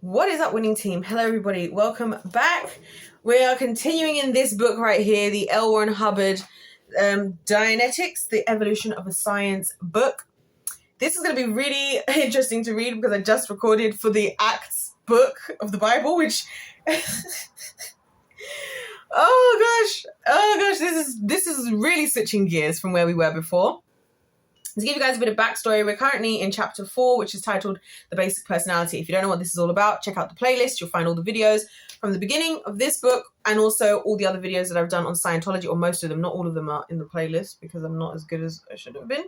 What is up, winning team? Hello, everybody. Welcome back. We are continuing in this book right here, the L. Ron Hubbard Dianetics, the Evolution of a Science book. This is going to be really interesting to read because I just recorded for the Acts book of the Bible, which... oh gosh, this is really switching gears from where we were before. To give you guys a bit of backstory, we're currently in chapter 4, which is titled The Basic Personality. If you don't know what this is all about, check out the playlist. You'll find all the videos from the beginning of this book and also all the other videos that I've done on Scientology, or most of them. Not all of them are in the playlist because I'm not as good as I should have been.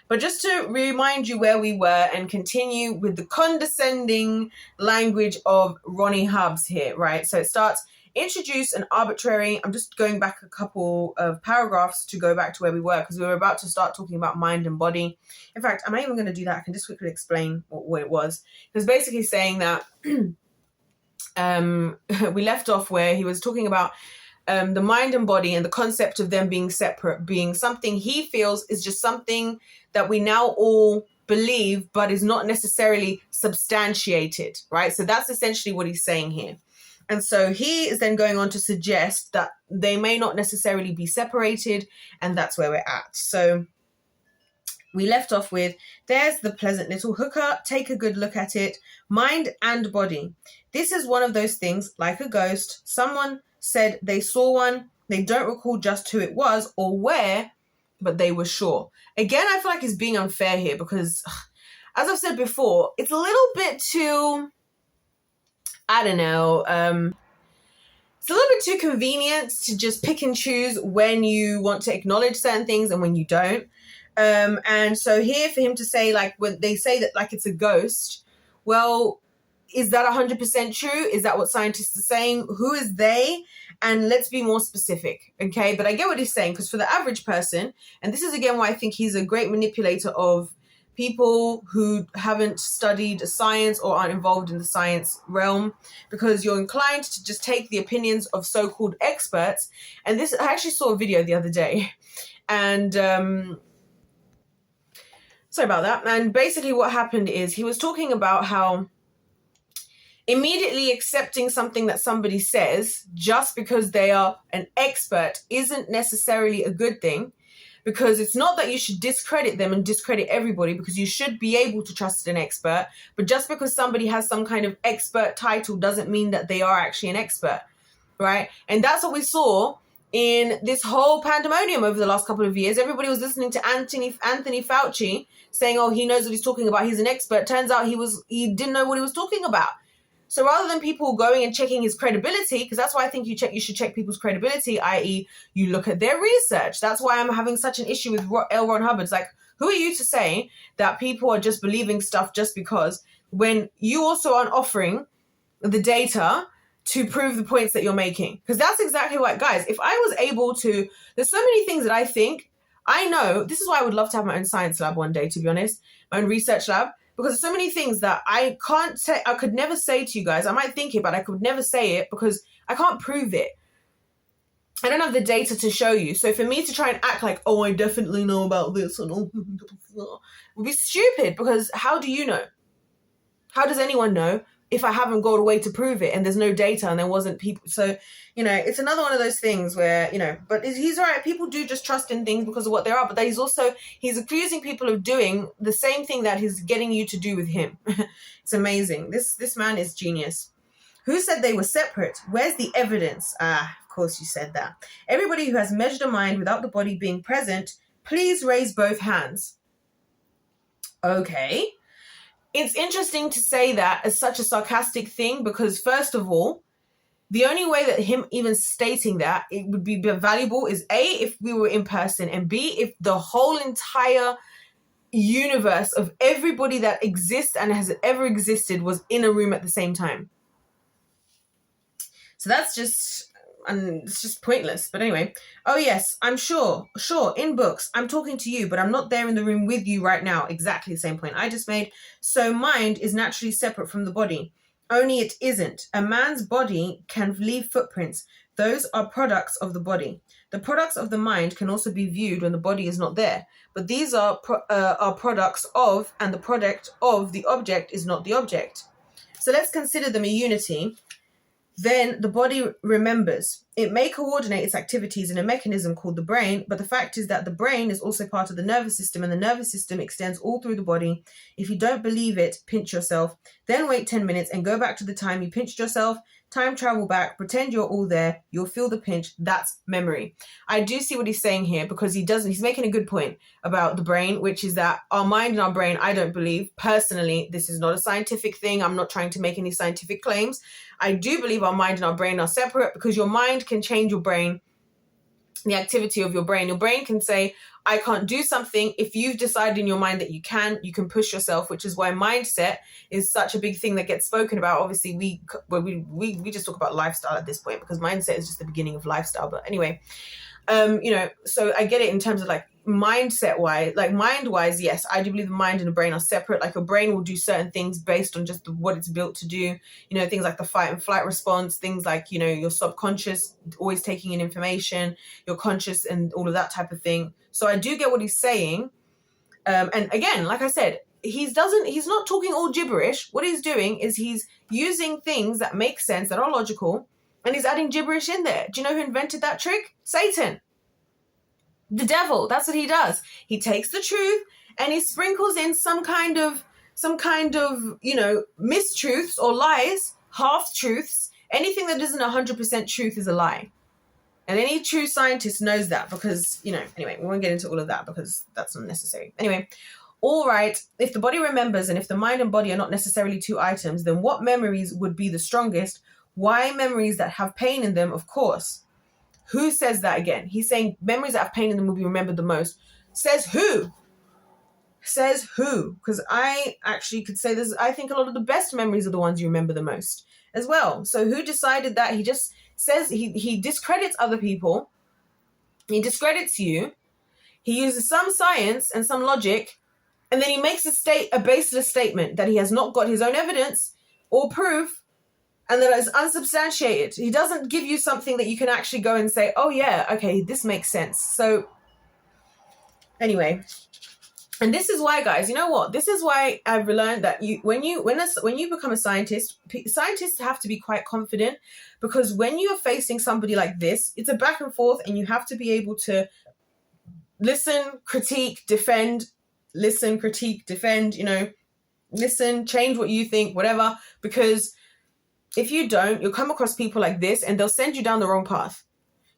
But just to remind you where we were and continue with the condescending language of Ronnie Hubbs here, right? So it starts... Introduce an arbitrary, I'm just going back a couple of paragraphs to go back to where we were because we were about to start talking about mind and body. In fact, I'm not even going to do that. I can just quickly explain what it was. It was basically saying that we left off where he was talking about the mind and body and the concept of them being separate, being something he feels is just something that we now all believe, but is not necessarily substantiated, right? So that's essentially what he's saying here. And so he is then going on to suggest that they may not necessarily be separated, and that's where we're at. So we left off with, there's the pleasant little hooker, take a good look at it, mind and body. This is one of those things, like a ghost. Someone said they saw one, they don't recall just who it was or where, but they were sure. Again, I feel like it's being unfair here because, as I've said before, it's a little bit too... I don't know, it's a little bit too convenient to just pick and choose when you want to acknowledge certain things and when you don't. And so here for him to say, like, when they say that, like, it's a ghost, well, is that 100% true? Is that what scientists are saying? Who is they? And let's be more specific, okay? But I get what he's saying, because for the average person, and this is, again, why I think he's a great manipulator of people who haven't studied science or aren't involved in the science realm, because you're inclined to just take the opinions of so-called experts. And this, I actually saw a video the other day, and sorry about that. And basically what happened is he was talking about how immediately accepting something that somebody says just because they are an expert isn't necessarily a good thing. Because it's not that you should discredit them and discredit everybody, because you should be able to trust an expert. But just because somebody has some kind of expert title doesn't mean that they are actually an expert, right? And that's what we saw in this whole pandemonium over the last couple of years. Everybody was listening to Anthony Fauci saying, oh, he knows what he's talking about, he's an expert. Turns out he didn't know what he was talking about. So rather than people going and checking his credibility, because that's why I think you should check people's credibility, i.e. you look at their research. That's why I'm having such an issue with L. Ron Hubbard. It's like, who are you to say that people are just believing stuff just because, when you also aren't offering the data to prove the points that you're making? Because that's exactly what, guys, if I was able to, there's so many things that I think, I know, this is why I would love to have my own science lab one day, to be honest, my own research lab. Because there's so many things that I can't say, I could never say to you guys. I might think it, but I could never say it because I can't prove it. I don't have the data to show you. So for me to try and act like, oh, I definitely know about this, and all, would be stupid, because how do you know? How does anyone know if I haven't got a way to prove it and there's no data and there wasn't people? So, you know, it's another one of those things where, you know, but he's right. People do just trust in things because of what they are. But he's accusing people of doing the same thing that he's getting you to do with him. It's amazing. This man is genius. Who said they were separate? Where's the evidence? Ah, of course you said that. Everybody who has measured a mind without the body being present, please raise both hands. Okay. It's interesting to say that as such a sarcastic thing, because first of all, the only way that him even stating that it would be valuable is A, if we were in person, and B, if the whole entire universe of everybody that exists and has ever existed was in a room at the same time. So that's just, and it's just pointless. But anyway, oh yes, I'm sure, in books, I'm talking to you, but I'm not there in the room with you right now. Exactly the same point I just made. So mind is naturally separate from the body. Only it isn't. A man's body can leave footprints. Those are products of the body. The products of the mind can also be viewed when the body is not there. But these are products of, and the product of the object is not the object. So let's consider them a unity. Then the body remembers. It may coordinate its activities in a mechanism called the brain, but the fact is that the brain is also part of the nervous system, and the nervous system extends all through the body. If you don't believe it, pinch yourself, then wait 10 minutes and go back to the time you pinched yourself. Time travel back, pretend you're all there, you'll feel the pinch. That's memory. I do see what he's saying here, because he's making a good point about the brain, which is that our mind and our brain, I don't believe, personally, this is not a scientific thing. I'm not trying to make any scientific claims. I do believe our mind and our brain are separate, because your mind can change your brain, the activity of your brain. Your brain can say, I can't do something. If you've decided in your mind that you can push yourself, which is why mindset is such a big thing that gets spoken about. Obviously, we just talk about lifestyle at this point, because mindset is just the beginning of lifestyle. But anyway, so I get it in terms of like mindset wise, like mind wise. Yes, I do believe the mind and the brain are separate. Like your brain will do certain things based on just what it's built to do. Things like the fight and flight response, things like, your subconscious always taking in information, your conscious and all of that type of thing. So I do get what he's saying. And again, like I said, he's not talking all gibberish. What he's doing is he's using things that make sense, that are logical, and he's adding gibberish in there. Do you know who invented that trick? Satan. The devil. That's what he does. He takes the truth and he sprinkles in some kind of, mistruths or lies, half-truths. Anything that isn't 100% truth is a lie. And any true scientist knows that, because, anyway, we won't get into all of that because that's unnecessary. Anyway, all right, if the body remembers and if the mind and body are not necessarily two items, then what memories would be the strongest? Why memories that have pain in them? Of course. Who says that again? He's saying memories that have pain in them will be remembered the most. Says who? Says who? Because I actually could say this. I think a lot of the best memories are the ones you remember the most as well. So who decided that? He just says he discredits other people. He discredits you. He uses some science and some logic, and then he makes a baseless statement that he has not got his own evidence or proof, and that is unsubstantiated. He doesn't give you something that you can actually go and say, oh yeah, okay, this makes sense. So anyway, and this is why, guys, you know what? This is why I've learned that when you become a scientist, scientists have to be quite confident, because when you're facing somebody like this, it's a back and forth, and you have to be able to listen, critique, defend, listen, critique, defend, listen, change what you think, whatever, because if you don't, you'll come across people like this and they'll send you down the wrong path.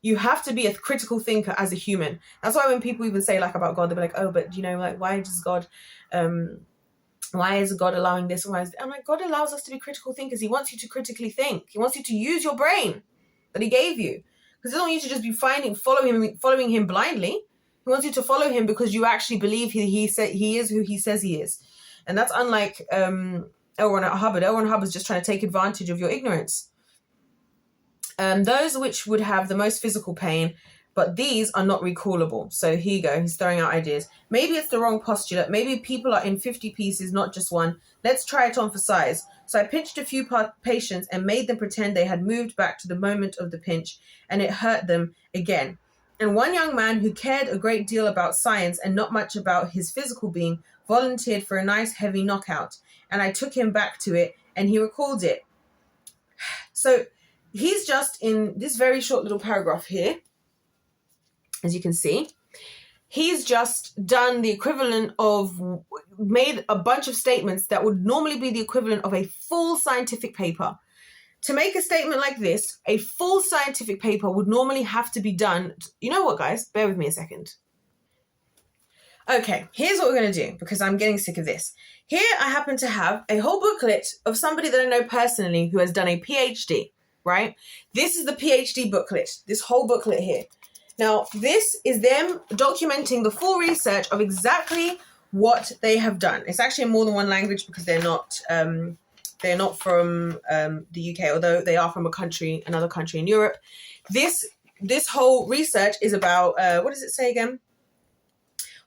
You have to be a critical thinker as a human. That's why when people even say like about God, they'll be like, oh, but why does God, why is God allowing this? I'm like, God allows us to be critical thinkers. He wants you to critically think. He wants you to use your brain that he gave you. Because he doesn't want you to just be following him blindly. He wants you to follow him because you actually believe he is who he says he is. And that's unlike Ron Hubbard. Ron Hubbard's just trying to take advantage of your ignorance. Those which would have the most physical pain, but these are not recallable. So here you go. He's throwing out ideas. Maybe it's the wrong postulate. Maybe people are in 50 pieces, not just one. Let's try it on for size. So I pinched a few patients and made them pretend they had moved back to the moment of the pinch, and it hurt them again. And one young man who cared a great deal about science and not much about his physical being volunteered for a nice heavy knockout. And I took him back to it and he recalled it. So he's just in this very short little paragraph here, as you can see, he's just done the equivalent of, made a bunch of statements that would normally be the equivalent of a full scientific paper. To make a statement like this, a full scientific paper would normally have to be done. You know what, guys? Bear with me a second. Okay, here's what we're going to do, because I'm getting sick of this. Here I happen to have a whole booklet of somebody that I know personally who has done a PhD, right? This is the PhD booklet, this whole booklet here. Now, this is them documenting the full research of exactly what they have done. It's actually in more than one language because they're not from the UK, although they are from another country in Europe. This whole research is about, what does it say again?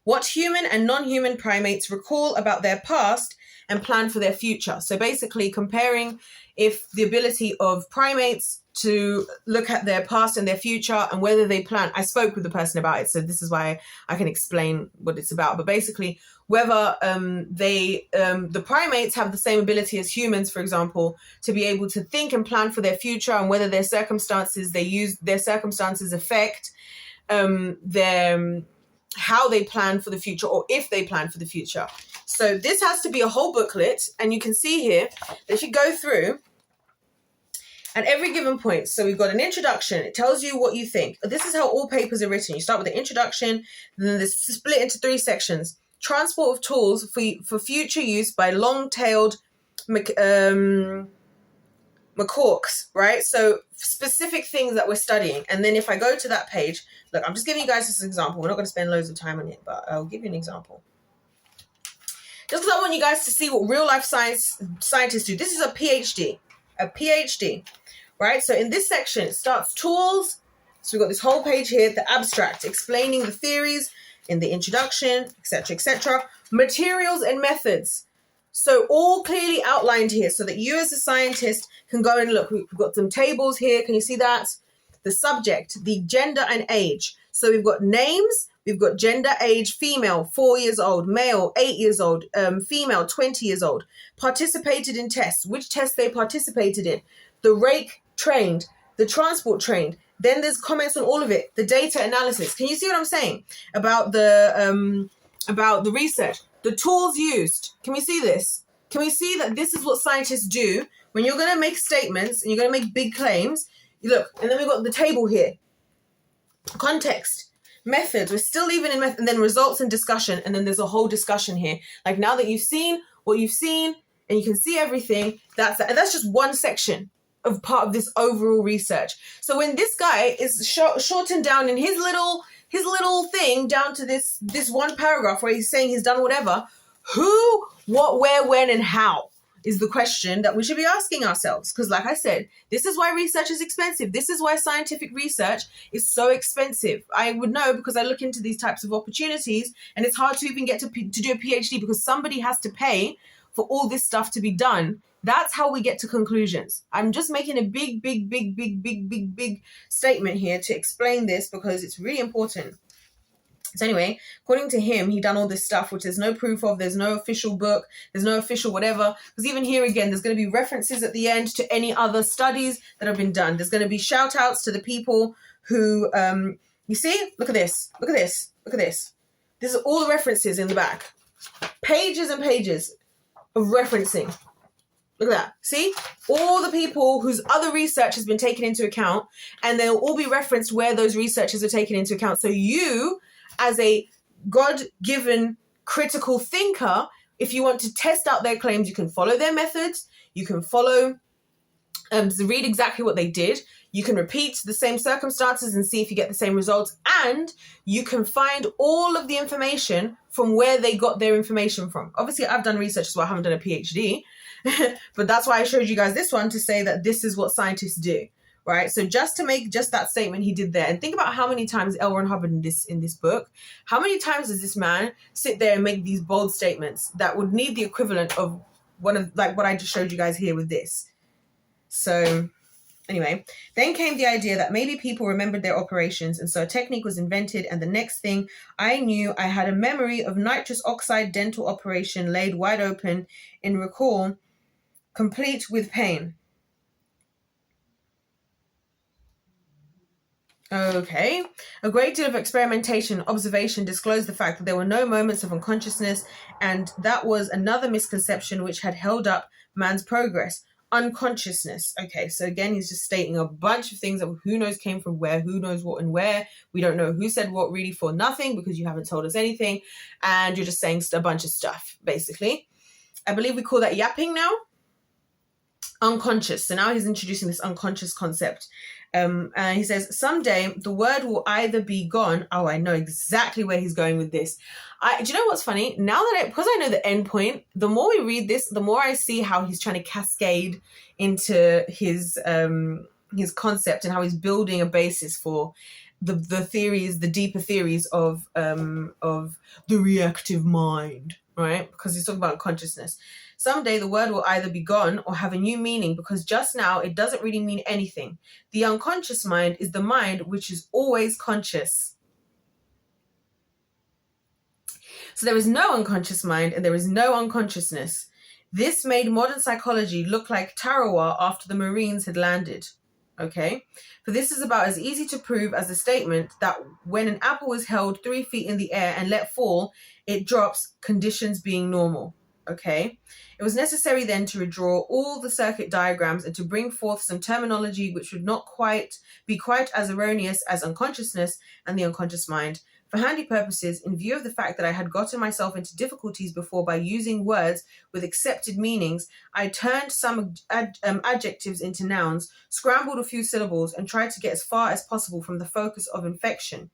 What human and non-human primates recall about their past and plan for their future. So basically comparing if the ability of primates to look at their past and their future and whether they plan. I spoke with the person about it, so this is why I can explain what it's about. But basically, whether the primates have the same ability as humans, for example, to be able to think and plan for their future, and whether their circumstances affect how they plan for the future, or if they plan for the future. So this has to be a whole booklet, and you can see here that if you go through at every given point, so we've got an introduction, it tells you what you think. This is how all papers are written. You start with the introduction, then it's split into 3 sections. Transport of tools for future use by long-tailed macaques, right? So specific things that we're studying. And then if I go to that page, look, I'm just giving you guys this example. We're not going to spend loads of time on it, but I'll give you an example. Just because I want you guys to see what real life scientists do. This is a PhD, right? So in this section, it starts tools. So we've got this whole page here, the abstract, explaining the theories in the introduction, etc., etc. Materials and methods. So all clearly outlined here so that you as a scientist can go and look. We've got some tables here. Can you see that? The subject, the gender and age. So we've got names, we've got gender, age, female, 4 years old, male, 8 years old, female, 20 years old. Participated in tests, which tests they participated in. The rake trained, the transport trained. Then there's comments on all of it. The data analysis. Can you see what I'm saying about the research? The tools used. Can we see this? Can we see that this is what scientists do when you're going to make statements and you're going to make big claims? You look, and then we've got the table here. Context, methods. We're still even in method, and then results and discussion. And then there's a whole discussion here. Like now that you've seen what you've seen and you can see everything, that's just one section of part of this overall research. So when this guy is shortened down in his little thing down to this one paragraph where he's saying he's done whatever, who, what, where, when, and how is the question that we should be asking ourselves. Because like I said, this is why research is expensive. This is why scientific research is so expensive. I would know because I look into these types of opportunities, and it's hard to even get to do a PhD because somebody has to pay for all this stuff to be done. That's how we get to conclusions. I'm just making a big statement here to explain this because it's really important. So anyway, according to him, he done all this stuff, which there's no proof of. There's no official book. There's no official whatever. Because even here again, there's going to be references at the end to any other studies that have been done. There's going to be shout outs to the people who, you see, look at this. Look at this. Look at this. This is all the references in the back. Pages and pages of referencing. Look at that. See? All the people whose other research has been taken into account, and they'll all be referenced where those researchers are taken into account. So you, as a God-given critical thinker, if you want to test out their claims, you can follow their methods. You can follow, read exactly what they did. You can repeat the same circumstances and see if you get the same results. And you can find all of the information from where they got their information from. Obviously, I've done research, so I haven't done a PhD. But that's why I showed you guys this one to say that this is what scientists do, right? So just to make just that statement he did there, and think about how many times Ron Hubbard in this book, how many times does this man sit there and make these bold statements that would need the equivalent of one of like what I just showed you guys here with this. So anyway, then came the idea that maybe people remembered their operations, and so a technique was invented, and the next thing I knew, I had a memory of nitrous oxide dental operation laid wide open in recall, complete with pain. Okay. A great deal of experimentation, observation disclosed the fact that there were no moments of unconsciousness, and that was another misconception which had held up man's progress. Unconsciousness. Okay, so again, he's just stating a bunch of things that who knows came from where, who knows what and where. We don't know who said what really for nothing because you haven't told us anything, and you're just saying a bunch of stuff, basically. I believe we call that yapping now. Unconscious. So now he's introducing this unconscious concept. And he says, someday the word will either be gone. Oh, I know exactly where he's going with this. Do you know what's funny? Now that because I know the end point, the more we read this, the more I see how he's trying to cascade into his concept and how he's building a basis for the theories, the deeper theories of the reactive mind. right? Because he's talking about consciousness. Someday the word will either be gone or have a new meaning, because just now it doesn't really mean anything. The unconscious mind is the mind which is always conscious. So there is no unconscious mind and there is no unconsciousness. This made modern psychology look like Tarawa after the Marines had landed. Okay, for this is about as easy to prove as the statement that when an apple is held 3 feet in the air and let fall, it drops, conditions being normal. Okay, it was necessary then to redraw all the circuit diagrams and to bring forth some terminology which would not be quite as erroneous as unconsciousness and the unconscious mind. For handy purposes, in view of the fact that I had gotten myself into difficulties before by using words with accepted meanings, I turned some adjectives into nouns, scrambled a few syllables, and tried to get as far as possible from the focus of infection.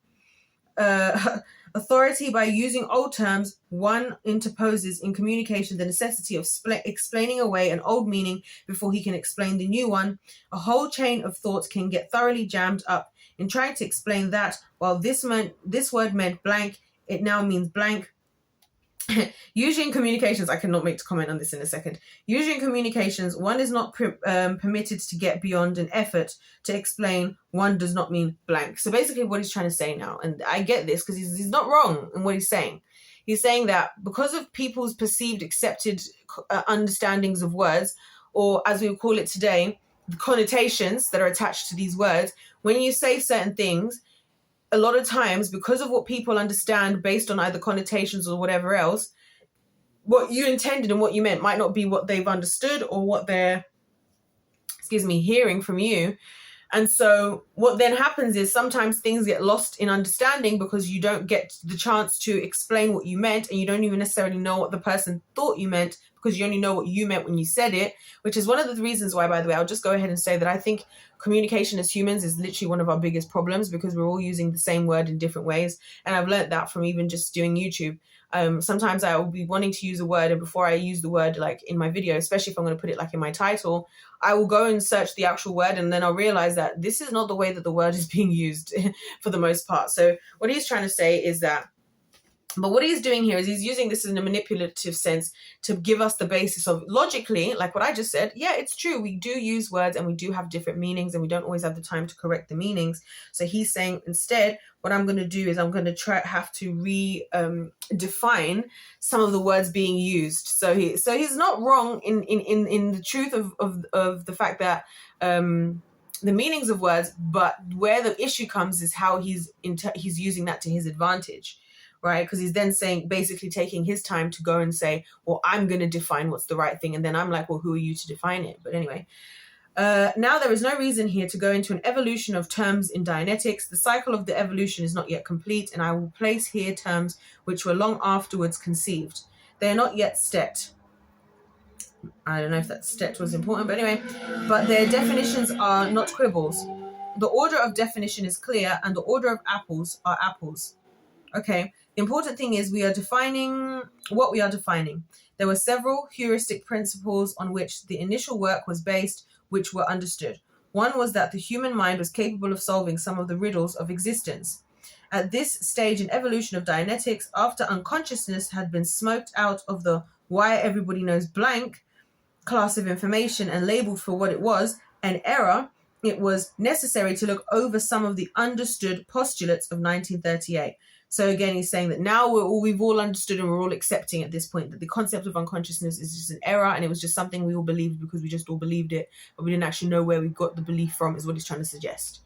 Authority by using old terms, one interposes in communication the necessity of explaining away an old meaning before he can explain the new one. A whole chain of thoughts can get thoroughly jammed up in trying to explain that while this word meant blank, it now means blank. Usually in communications, I cannot make to comment on this in a second. Usually in communications, one is not permitted to get beyond an effort to explain one does not mean blank. So basically what he's trying to say now, and I get this because he's not wrong in what he's saying. He's saying that because of people's perceived accepted understandings of words, or as we would call it today, the connotations that are attached to these words, when you say certain things, a lot of times, because of what people understand based on either connotations or whatever else, what you intended and what you meant might not be what they've understood or what they're, hearing from you. And so what then happens is sometimes things get lost in understanding because you don't get the chance to explain what you meant, and you don't even necessarily know what the person thought you meant because you only know what you meant when you said it, which is one of the reasons why, by the way, I'll just go ahead and say that I think communication as humans is literally one of our biggest problems, because we're all using the same word in different ways. And I've learned that from even just doing YouTube. Sometimes I will be wanting to use a word, and before I use the word like in my video, especially if I'm going to put it like in my title, I will go and search the actual word, and then I'll realize that this is not the way that the word is being used for the most part. So what he's trying to say is that, but what he's doing here is he's using this in a manipulative sense to give us the basis of logically, like what I just said. Yeah, it's true. We do use words and we do have different meanings, and we don't always have the time to correct the meanings. So he's saying instead, what I'm going to do is I'm going to have to define some of the words being used. So he's not wrong in the truth of the fact that the meanings of words, but where the issue comes is how he's using that to his advantage. Right? Because he's then saying, basically taking his time to go and say, well, I'm going to define what's the right thing. And then I'm like, well, who are you to define it? But anyway, now there is no reason here to go into an evolution of terms in Dianetics. The cycle of the evolution is not yet complete, and I will place here terms which were long afterwards conceived. They are not yet stet. I don't know if that stet was important, but anyway, but their definitions are not quibbles. The order of definition is clear, and the order of apples are apples. Okay. The important thing is we are defining what we are defining. There were several heuristic principles on which the initial work was based, which were understood. One was that the human mind was capable of solving some of the riddles of existence. At this stage in evolution of Dianetics, after unconsciousness had been smoked out of the why everybody knows blank class of information and labeled for what it was, an error, it was necessary to look over some of the understood postulates of 1938. So again, he's saying that now we've all understood and we're all accepting at this point that the concept of unconsciousness is just an error, and it was just something we all believed because we just all believed it, but we didn't actually know where we got the belief from, is what he's trying to suggest.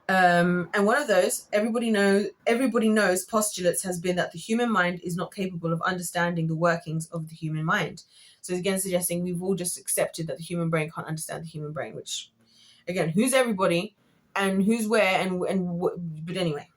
And one of those, everybody knows postulates has been that the human mind is not capable of understanding the workings of the human mind. So again, suggesting we've all just accepted that the human brain can't understand the human brain, which, again, who's everybody and who's where but anyway.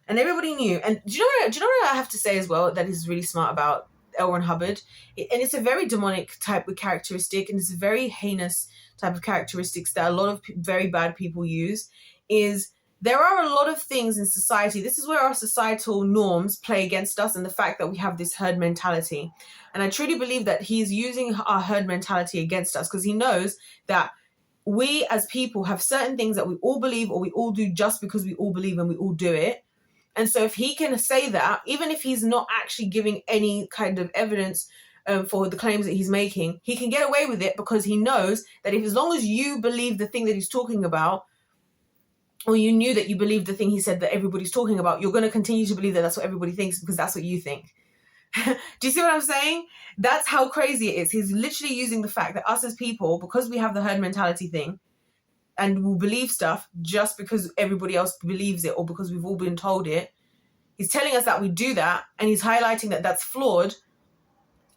And everybody knew. And do you know what I have to say as well that is really smart about Ron Hubbard? And it's a very demonic type of characteristic, and it's a very heinous type of characteristics that a lot of very bad people use, is there are a lot of things in society. This is where our societal norms play against us, and the fact that we have this herd mentality. And I truly believe that he's using our herd mentality against us because he knows that we as people have certain things that we all believe or we all do just because we all believe and we all do it. And so if he can say that, even if he's not actually giving any kind of evidence for the claims that he's making, he can get away with it because he knows that if, as long as you believe the thing that he's talking about, or you knew that you believed the thing he said that everybody's talking about, you're going to continue to believe that that's what everybody thinks because that's what you think. Do you see what I'm saying? That's how crazy it is. He's literally using the fact that us as people, because we have the herd mentality thing, and will believe stuff just because everybody else believes it or because we've all been told it. He's telling us that we do that, and he's highlighting that that's flawed,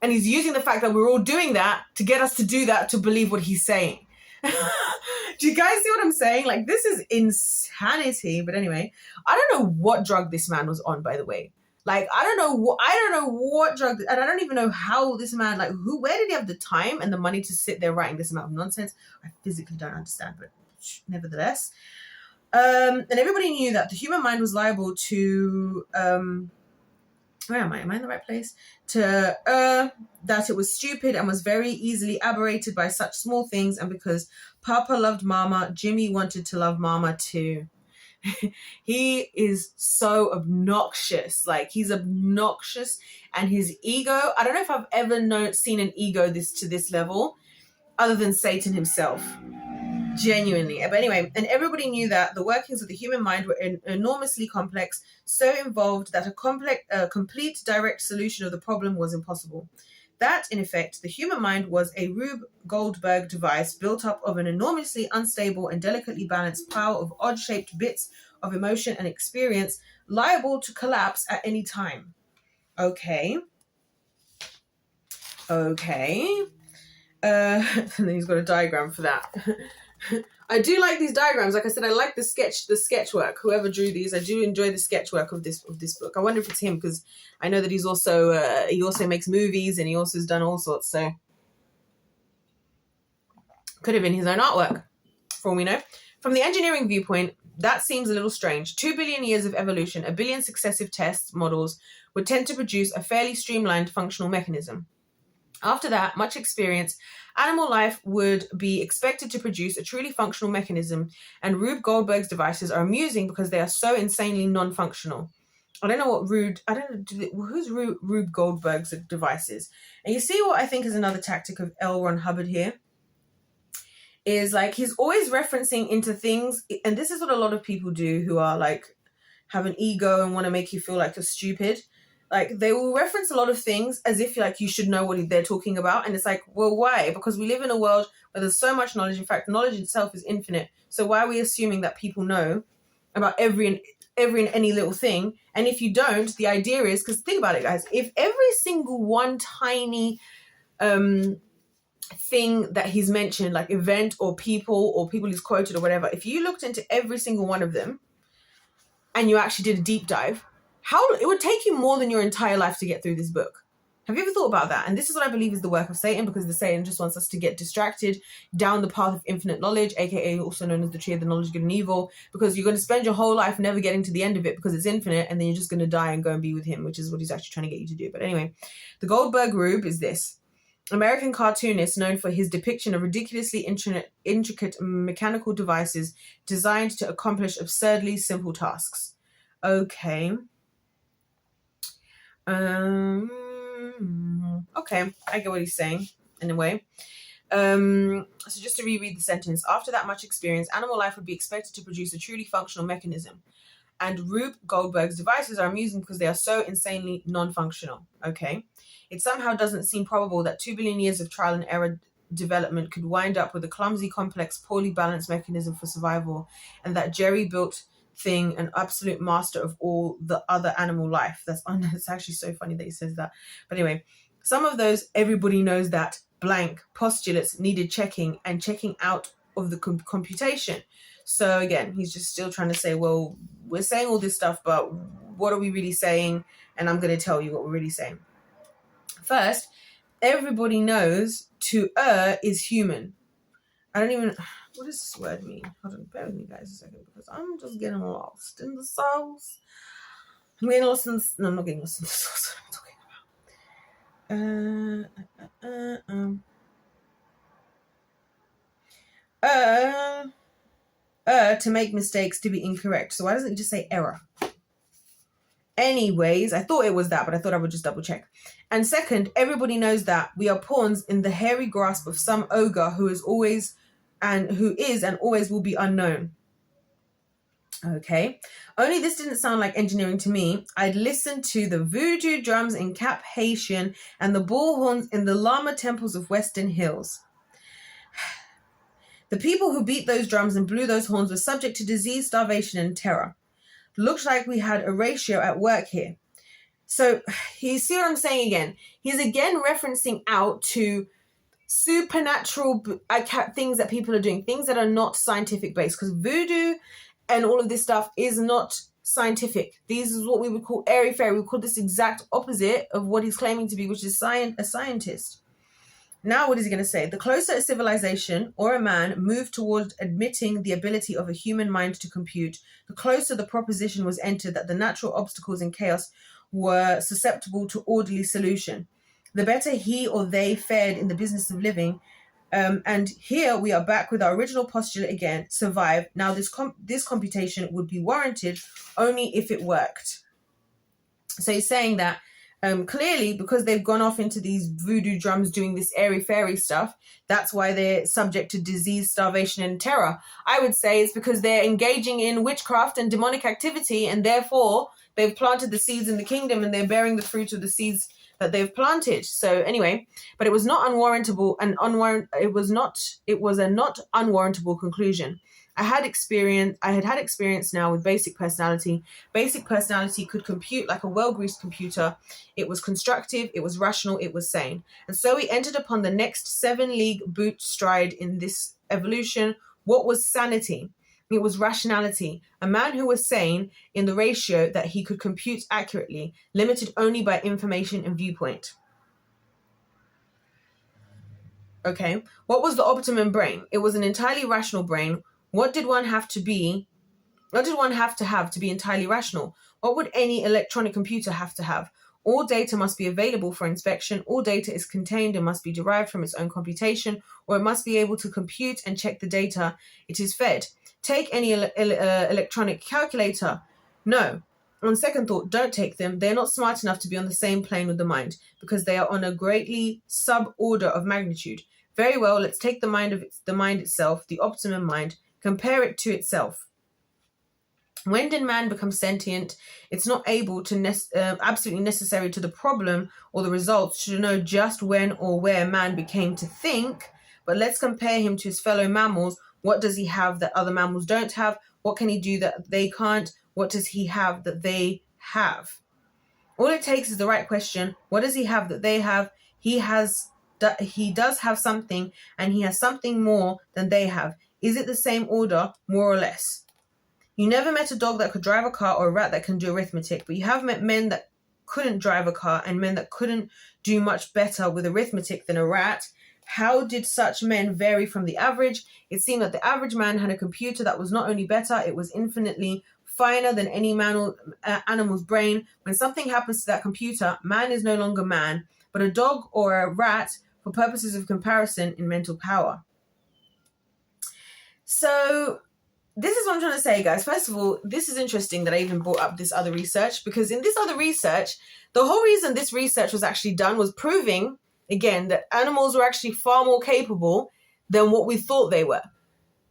and he's using the fact that we're all doing that to get us to do that, to believe what he's saying. Do you guys see what I'm saying? Like, this is insanity. But anyway, I don't know what drug this man was on, by the way. Like, I don't know what drug, and I don't even know how this man, like, where did he have the time and the money to sit there writing this amount of nonsense? I physically don't understand, but nevertheless. And everybody knew that the human mind was liable to, where am I? Am I in the right place? To, that it was stupid and was very easily aberrated by such small things. And because Papa loved Mama, Jimmy wanted to love Mama too. He is so obnoxious. Like, he's obnoxious, and his ego, I don't know if I've ever seen an ego to this level other than Satan himself. Genuinely. But anyway, and everybody knew that the workings of the human mind were enormously complex, so involved that a complete direct solution of the problem was impossible. That, in effect, the human mind was a Rube Goldberg device built up of an enormously unstable and delicately balanced pile of odd-shaped bits of emotion and experience, liable to collapse at any time. Okay. And then he's got a diagram for that. I do like these diagrams. Like I said, I like the sketch work. Whoever drew these, I do enjoy the sketch work of this book. I wonder if it's him, because I know that he's also he also makes movies, and he also has done all sorts. So could have been his own artwork, for all we know. From the engineering viewpoint, that seems a little strange. 2 billion years of evolution, 1 billion successive test models would tend to produce a fairly streamlined functional mechanism. After that, much experience, animal life would be expected to produce a truly functional mechanism, and Rube Goldberg's devices are amusing because they are so insanely non-functional. I don't know who's Rube Goldberg's devices. And you see what I think is another tactic of Ron Hubbard here? Is like, he's always referencing into things, and this is what a lot of people do who are like, have an ego and want to make you feel like you're stupid. Like, they will reference a lot of things as if like you should know what they're talking about. And it's like, well, why? Because we live in a world where there's so much knowledge. In fact, knowledge itself is infinite. So why are we assuming that people know about every and any little thing? And if you don't, the idea is, because think about it, guys, if every single one tiny thing that he's mentioned, like event or people he's quoted or whatever, if you looked into every single one of them and you actually did a deep dive, it would take you more than your entire life to get through this book. Have you ever thought about that? And this is what I believe is the work of Satan, because the Satan just wants us to get distracted down the path of infinite knowledge, aka also known as the tree of the knowledge of good and evil, because you're going to spend your whole life never getting to the end of it because it's infinite, and then you're just going to die and go and be with him, which is what he's actually trying to get you to do. But anyway, the Goldberg Rube is this. American cartoonist known for his depiction of ridiculously intricate mechanical devices designed to accomplish absurdly simple tasks. Okay. Okay, I get what he's saying in a way. So just to reread the sentence. After that much experience, animal life would be expected to produce a truly functional mechanism. And Rube Goldberg's devices are amusing because they are so insanely non-functional. Okay. It somehow doesn't seem probable that 2 billion years of trial and error development could wind up with a clumsy, complex, poorly balanced mechanism for survival, and that Jerry built thing an absolute master of all the other animal life. It's actually so funny that he says that. But anyway, some of those everybody knows that blank postulates needed checking and checking out of the computation. So again, he's just still trying to say, well, we're saying all this stuff, but what are we really saying? And I'm going to tell you what we're really saying. First, everybody knows to err is human. What does this word mean? Hold on, bear with me guys a second, because I'm just getting lost in the sauce. I'm getting lost in the, no, I'm not getting lost in the sauce. What am I talking about? To make mistakes, to be incorrect. So why doesn't it just say error? Anyways, I thought it was that, but I thought I would just double check. And second, everybody knows that we are pawns in the hairy grasp of some ogre who is and always will be unknown. Okay. Only this didn't sound like engineering to me. I'd listened to the voodoo drums in Cap Haitian and the bullhorns in the Lama temples of Western Hills. The people who beat those drums and blew those horns were subject to disease, starvation, and terror. Looked like we had a ratio at work here. So you see what I'm saying again? He's again referencing out to supernatural things that people are doing, things that are not scientific based, because voodoo and all of this stuff is not scientific. This is what we would call airy-fairy. We would call this exact opposite of what he's claiming to be, which is a scientist. Now, what is he going to say? The closer a civilization or a man moved toward admitting the ability of a human mind to compute, the closer the proposition was entered that the natural obstacles in chaos were susceptible to orderly solution. The better he or they fared in the business of living. And here we are back with our original postulate again, survive. Now this computation would be warranted only if it worked. So he's saying that clearly, because they've gone off into these voodoo drums doing this airy-fairy stuff, that's why they're subject to disease, starvation, and terror. I would say it's because they're engaging in witchcraft and demonic activity, and therefore they've planted the seeds in the kingdom and they're bearing the fruit of the seeds that they've planted. So anyway, but it was not unwarrantable and it was a not unwarrantable conclusion. I had had experience now with basic personality. Basic personality could compute like a well-greased computer. It was constructive, it was rational, it was sane. And so we entered upon the next 7-league boot stride in this evolution. What was sanity? It was rationality. A man who was sane in the ratio that he could compute accurately, limited only by information and viewpoint. Okay. What was the optimum brain? It was an entirely rational brain. What did one have to have to be entirely rational? What would any electronic computer have to have? All data must be available for inspection. All data is contained and must be derived from its own computation, or it must be able to compute and check the data it is fed. Take any electronic calculator. No. On second thought, don't take them. They're not smart enough to be on the same plane with the mind, because they are on a greatly sub-order of magnitude. Very well, let's take the mind itself, the optimum mind, compare it to itself. When did man become sentient? It's not able to absolutely necessary to the problem or the results to know just when or where man became to think, but let's compare him to his fellow mammals. What does he have that other mammals don't have? What can he do that they can't? What does he have that they have? All it takes is the right question. What does he have that they have? He does have something, and he has something more than they have. Is it the same order, more or less? You never met a dog that could drive a car or a rat that can do arithmetic, but you have met men that couldn't drive a car and men that couldn't do much better with arithmetic than a rat. How did such men vary from the average? It seemed that the average man had a computer that was not only better, it was infinitely finer than any animal's brain. When something happens to that computer, man is no longer man, but a dog or a rat for purposes of comparison in mental power. So this is what I'm trying to say, guys. First of all, this is interesting that I even brought up this other research, because in this other research, the whole reason this research was actually done was proving, again, that animals were actually far more capable than what we thought they were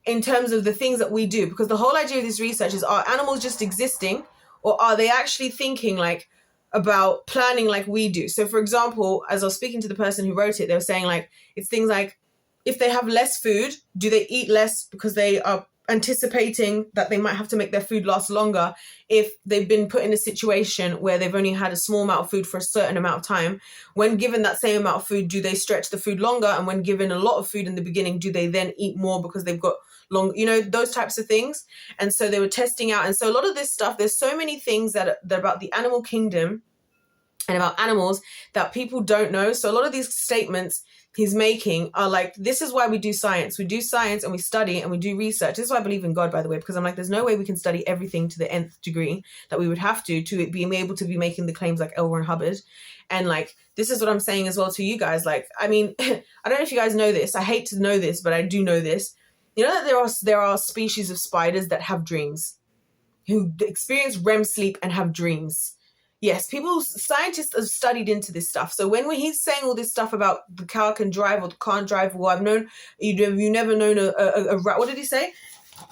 in terms of the things that we do. Because the whole idea of this research is, are animals just existing, or are they actually thinking like about planning like we do? So for example, as I was speaking to the person who wrote it, they were saying like, it's things like, if they have less food, do they eat less because they are anticipating that they might have to make their food last longer if they've been put in a situation where they've only had a small amount of food for a certain amount of time? When given that same amount of food, do they stretch the food longer? And when given a lot of food in the beginning, do they then eat more because they've got long, those types of things? And so they were testing out. And so a lot of this stuff, there's so many things that are about the animal kingdom and about animals that people don't know. So a lot of these statements he's making are like, this is why we do science. We do science and we study and we do research. This is why I believe in God, by the way, because I'm like, there's no way we can study everything to the nth degree that we would have to be able to be making the claims like Ron Hubbard. And like, this is what I'm saying as well to you guys. Like, I mean, I don't know if you guys know this. I hate to know this, but I do know this. You know that there are species of spiders that have dreams, who experience REM sleep and have dreams. Yes, scientists have studied into this stuff. So when he's saying all this stuff about the cow can drive or can't drive, well, you've never known a rat. What did he say?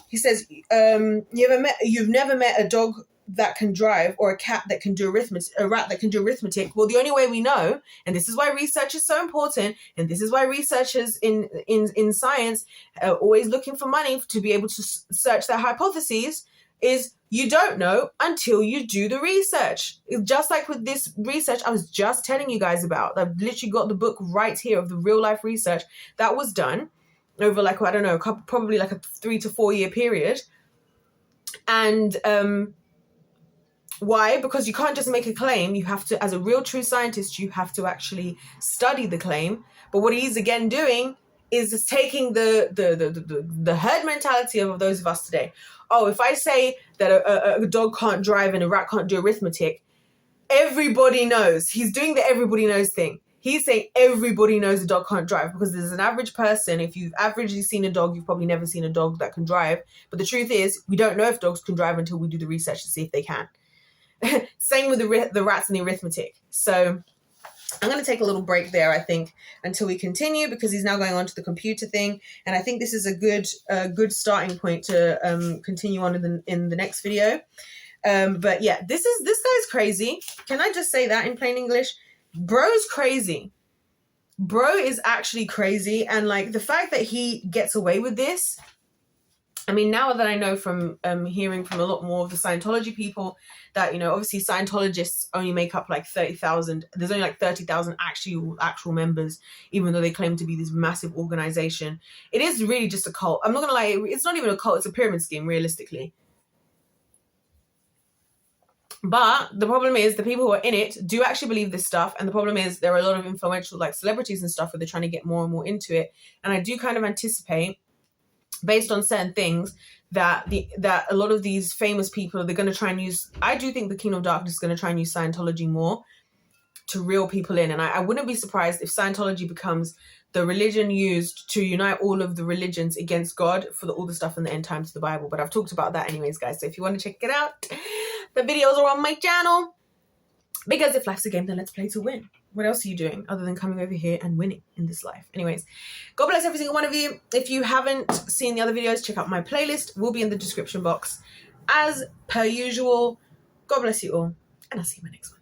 He says, you've never met a dog that can drive, or a cat that can do arithmetic, a rat that can do arithmetic. Well, the only way we know, and this is why research is so important, and this is why researchers in science are always looking for money to be able to search their hypotheses, is you don't know until you do the research. Just like with this research I was just telling you guys about. I've literally got the book right here of the real life research that was done over like, I don't know, probably like a 3 to 4 year period. And why? Because you can't just make a claim. You have to, as a real true scientist, you have to actually study the claim. But what he's again doing is just taking the herd mentality of those of us today. Oh, if I say that a dog can't drive and a rat can't do arithmetic, everybody knows. He's doing the everybody knows thing. He's saying everybody knows a dog can't drive, because there's an average person. If you've averagely seen a dog, you've probably never seen a dog that can drive. But the truth is, we don't know if dogs can drive until we do the research to see if they can. Same with the rats and the arithmetic. So I'm going to take a little break there, I think, until we continue, because he's now going on to the computer thing. And I think this is a good starting point to continue on in the next video. But yeah, this guy's crazy. Can I just say that in plain English? Bro's crazy. Bro is actually crazy. And like the fact that he gets away with this, I mean, now that I know from hearing from a lot more of the Scientology people that, you know, obviously Scientologists only make up like 30,000. There's only like 30,000 actual members, even though they claim to be this massive organization. It is really just a cult. I'm not going to lie. It's not even a cult. It's a pyramid scheme, realistically. But the problem is the people who are in it do actually believe this stuff. And the problem is there are a lot of influential like celebrities and stuff where they're trying to get more and more into it. And I do kind of anticipate, based on certain things, that a lot of these famous people, they're going to try and use, I do think the Kingdom of Darkness is going to try and use Scientology more to reel people in. And I wouldn't be surprised if Scientology becomes the religion used to unite all of the religions against God for all the stuff in the end times of the Bible. But I've talked about that anyways, guys. So if you want to check it out, the videos are on my channel. Because if life's a game, then let's play to win. What else are you doing other than coming over here and winning in this life? Anyways, God bless every single one of you. If you haven't seen the other videos, check out my playlist. Will be in the description box. As per usual, God bless you all. And I'll see you in my next one.